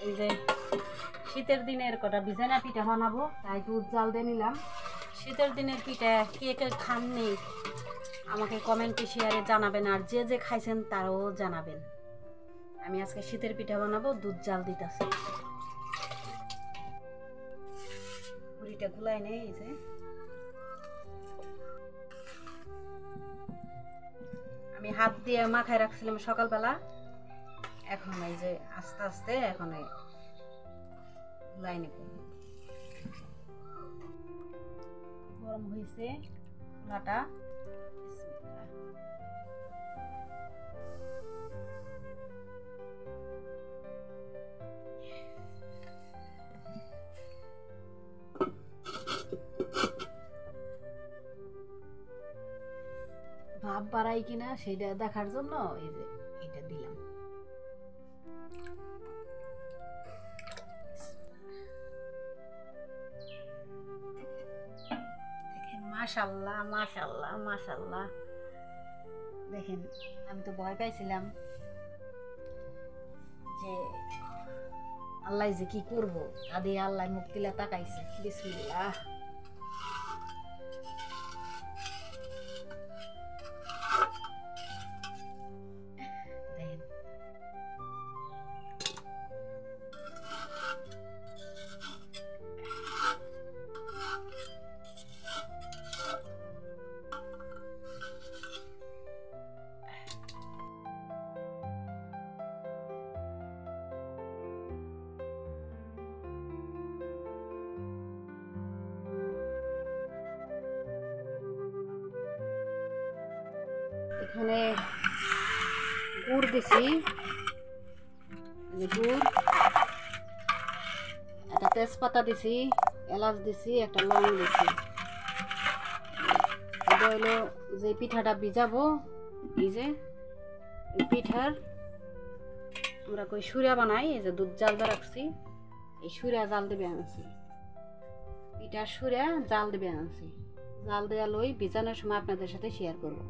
এই যে শীতের দিনের কটা বিছানা পিঠা বানাবো, তাই দুধ জাল দিয়ে নিলাম। শীতের দিনের পিঠা কে কে খাননি আমাকে কমেন্টে শেয়ারে জানাবেন, আর যে যে খাইছেন তারাও জানাবেন। আমি আজকে শীতের পিঠা বানাবো, দুধ জাল দিতেছি। পুরিটা গুলাই নেই। এই যে আমি হাত দিয়ে মাখায় রাখছিলাম সকালবেলা, এখন এই যে আস্তে আস্তে এখন গুলাই নেব। গরম হয়েছে চুলাটা। ভাব বাড়াই কিনা সেটা দেখার জন্য এই যে এটা দিলাম। দেখেন মাশাআল্লাহ মাশাআল্লাহ মাশাআল্লাহ। দেখেন আমি তো ভয় পাইছিলাম যে আল্লাহ যে কি করবো, আদে আল্লাহ মুখ দিলে তাকাইছে। বিসমিল্লাহ। এখানে গুড় দিছি, গুড়, একটা তেজপাতা দিছি, এলাচ দিছি, একটা লং দিছি। এটা হলো যে পিঠাটা ভিজাবো, এই যে পিঠার আমরা কই সুরা বানাই। এই যে দুধ জাল দিয়ে রাখছি, এই সুরা জাল দিবে আনছি, পিঠার সুরা জাল দিবে আনছি। জাল দেওয়া লই ভিজানোর সময় আপনাদের সাথে শেয়ার করবো।